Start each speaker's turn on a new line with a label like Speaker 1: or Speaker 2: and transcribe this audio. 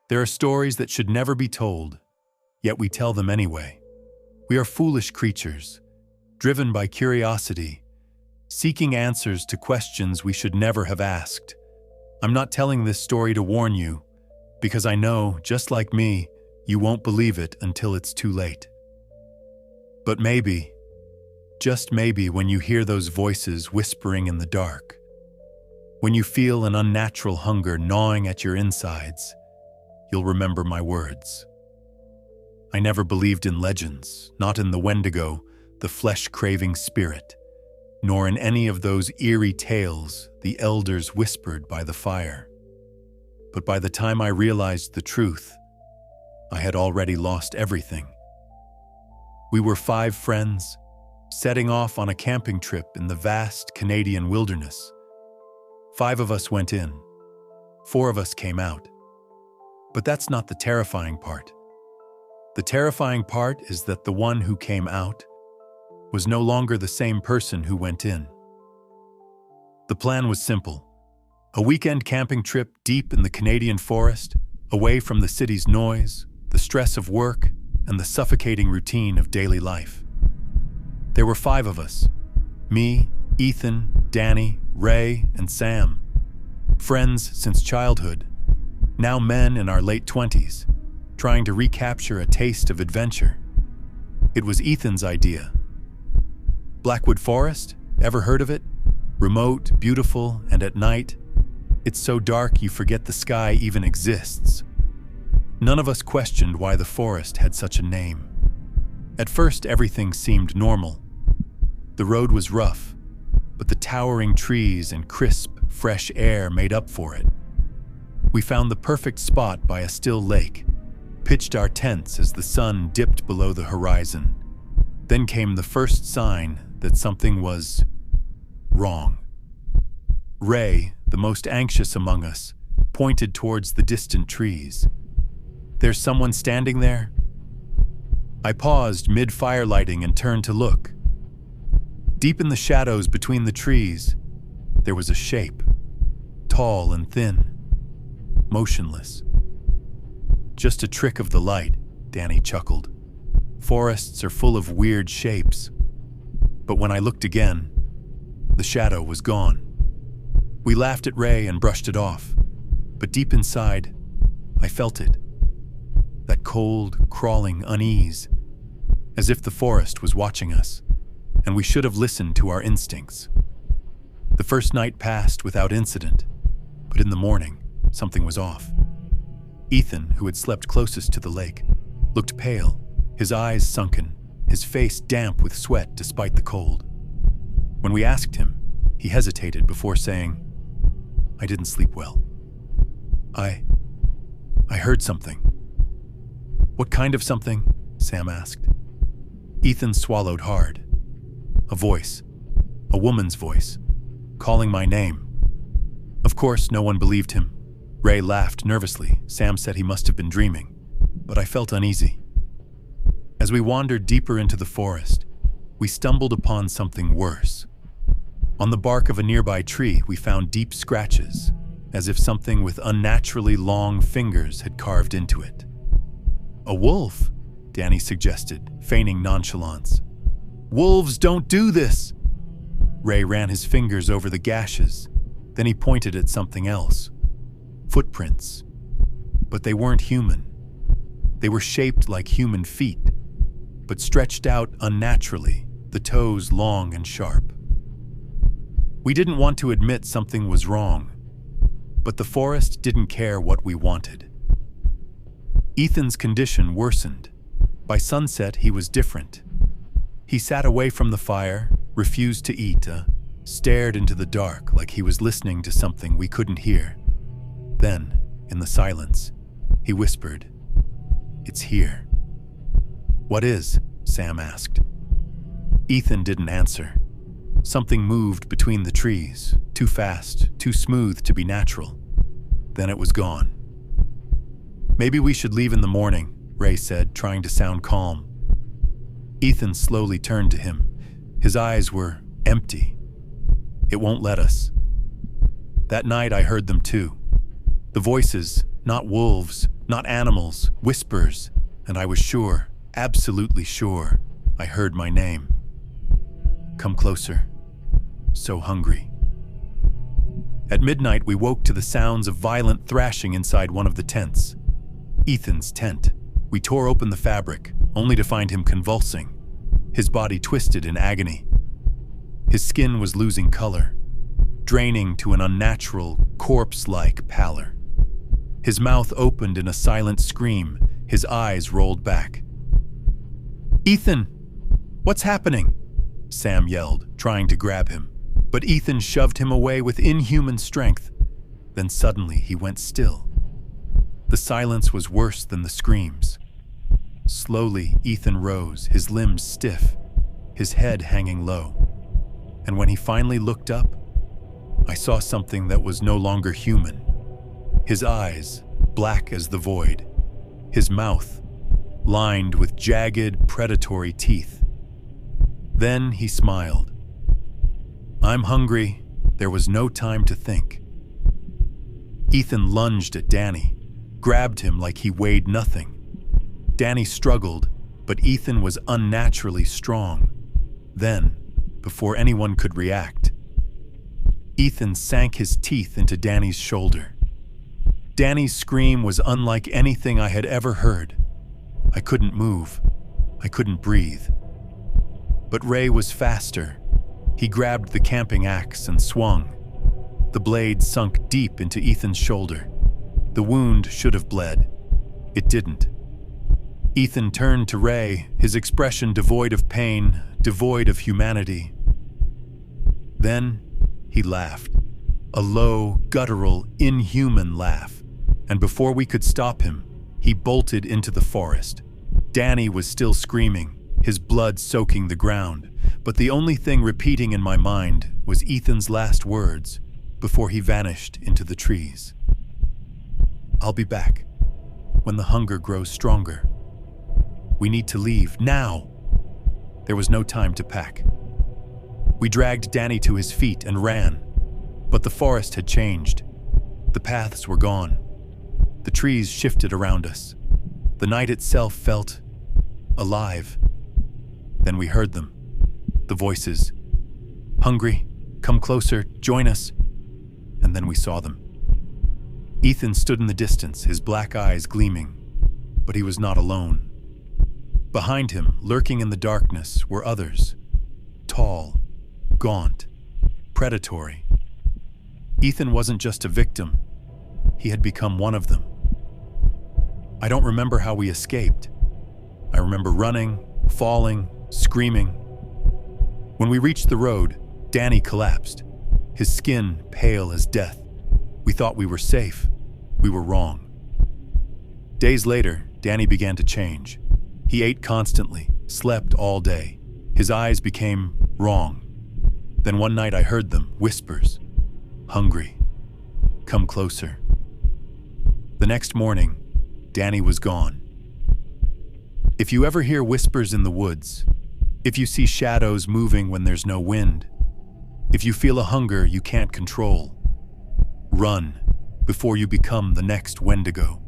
Speaker 1: There are stories that should never be told, yet we tell them anyway. We are foolish creatures, driven by curiosity, seeking answers to questions we should never have asked. I'm not telling this story to warn you, because I know, just like me, you won't believe it until it's too late. But maybe, just maybe, when you hear those voices whispering in the dark, when you feel an unnatural hunger gnawing at your insides, you'll remember my words. I never believed in legends, not in the Wendigo, the flesh-craving spirit, nor in any of those eerie tales the elders whispered by the fire. But by the time I realized the truth, I had already lost everything. We were 5 friends, setting off on a camping trip in the vast Canadian wilderness. 5 of us went in. 4 of us came out. But that's not the terrifying part. The terrifying part is that the one who came out was no longer the same person who went in. The plan was simple. A weekend camping trip deep in the Canadian forest, away from the city's noise, the stress of work, and the suffocating routine of daily life. There were 5 of us: me, Ethan, Danny, Ray, and Sam. Friends since childhood, now men in our late 20s, trying to recapture a taste of adventure. It was Ethan's idea. Blackwood Forest? Ever heard of it? Remote, beautiful, and at night, it's so dark you forget the sky even exists. None of us questioned why the forest had such a name. At first, everything seemed normal. The road was rough, but the towering trees and crisp, fresh air made up for it. We found the perfect spot by a still lake, pitched our tents as the sun dipped below the horizon. Then came the first sign that something was wrong. Ray, the most anxious among us, pointed towards the distant trees. "There's someone standing there?" I paused mid-firelighting and turned to look. Deep in the shadows between the trees, there was a shape, tall and thin, motionless. "Just a trick of the light," Danny chuckled. "Forests are full of weird shapes." But when I looked again, the shadow was gone. We laughed at Ray and brushed it off, but deep inside, I felt it. That cold, crawling unease, as if the forest was watching us, and we should have listened to our instincts. The first night passed without incident, but in the morning, something was off. Ethan, who had slept closest to the lake, looked pale, his eyes sunken, his face damp with sweat despite the cold. When we asked him, he hesitated before saying, "I didn't sleep well. I heard something." "What kind of something?" Sam asked. Ethan swallowed hard. A voice, a woman's voice, calling my name. Of course, no one believed him. Ray laughed nervously. Sam said he must have been dreaming, but I felt uneasy. As we wandered deeper into the forest, we stumbled upon something worse. On the bark of a nearby tree, we found deep scratches, as if something with unnaturally long fingers had carved into it. "A wolf," Danny suggested, feigning nonchalance. "Wolves don't do this!" Ray ran his fingers over the gashes, then he pointed at something else. Footprints. But they weren't human. They were shaped like human feet, but stretched out unnaturally, the toes long and sharp. We didn't want to admit something was wrong, but the forest didn't care what we wanted. Ethan's condition worsened. By sunset, he was different. He sat away from the fire, refused to eat, stared into the dark like he was listening to something we couldn't hear. Then, in the silence, he whispered, "It's here." "What is?" Sam asked. Ethan didn't answer. Something moved between the trees, too fast, too smooth to be natural. Then it was gone. "Maybe we should leave in the morning," Ray said, trying to sound calm. Ethan slowly turned to him. His eyes were empty. "It won't let us." That night I heard them too. The voices, not wolves, Not animals, whispers, and I was sure, absolutely sure, I heard my name. Come closer. So hungry. At midnight, we woke to the sounds of violent thrashing inside one of the tents. Ethan's tent. We tore open the fabric, only to find him convulsing, his body twisted in agony. His skin was losing color, draining to an unnatural, corpse-like pallor. His mouth opened in a silent scream, his eyes rolled back. "Ethan! What's happening?" Sam yelled, trying to grab him, but Ethan shoved him away with inhuman strength. Then suddenly he went still. The silence was worse than the screams. Slowly, Ethan rose, his limbs stiff, his head hanging low. And when he finally looked up, I saw something that was no longer human. His eyes, black as the void. His mouth, lined with jagged, predatory teeth. Then he smiled. "I'm hungry." There was no time to think. Ethan lunged at Danny, grabbed him like he weighed nothing. Danny struggled, but Ethan was unnaturally strong. Then, before anyone could react, Ethan sank his teeth into Danny's shoulder. Danny's scream was unlike anything I had ever heard. I couldn't move. I couldn't breathe. But Ray was faster. He grabbed the camping axe and swung. The blade sunk deep into Ethan's shoulder. The wound should have bled. It didn't. Ethan turned to Ray, his expression devoid of pain, devoid of humanity. Then he laughed. A low, guttural, inhuman laugh. And before we could stop him, he bolted into the forest. Danny was still screaming, his blood soaking the ground, but the only thing repeating in my mind was Ethan's last words before he vanished into the trees. "I'll be back when the hunger grows stronger. We need to leave now." There was no time to pack. We dragged Danny to his feet and ran, but the forest had changed. The paths were gone. The trees shifted around us. The night itself felt alive. Then we heard them. The voices. "Hungry? Come closer, join us." And then we saw them. Ethan stood in the distance, his black eyes gleaming, but he was not alone. Behind him, lurking in the darkness, were others. Tall, gaunt, predatory. Ethan wasn't just a victim. He had become one of them. I don't remember how we escaped. I remember running, falling, screaming. When we reached the road, Danny collapsed, his skin pale as death. We thought we were safe. We were wrong. Days later, Danny began to change. He ate constantly, slept all day. His eyes became wrong. Then one night I heard them, whispers. "Hungry. Come closer." The next morning, Danny was gone. If you ever hear whispers in the woods, if you see shadows moving when there's no wind, if you feel a hunger you can't control, run before you become the next Wendigo.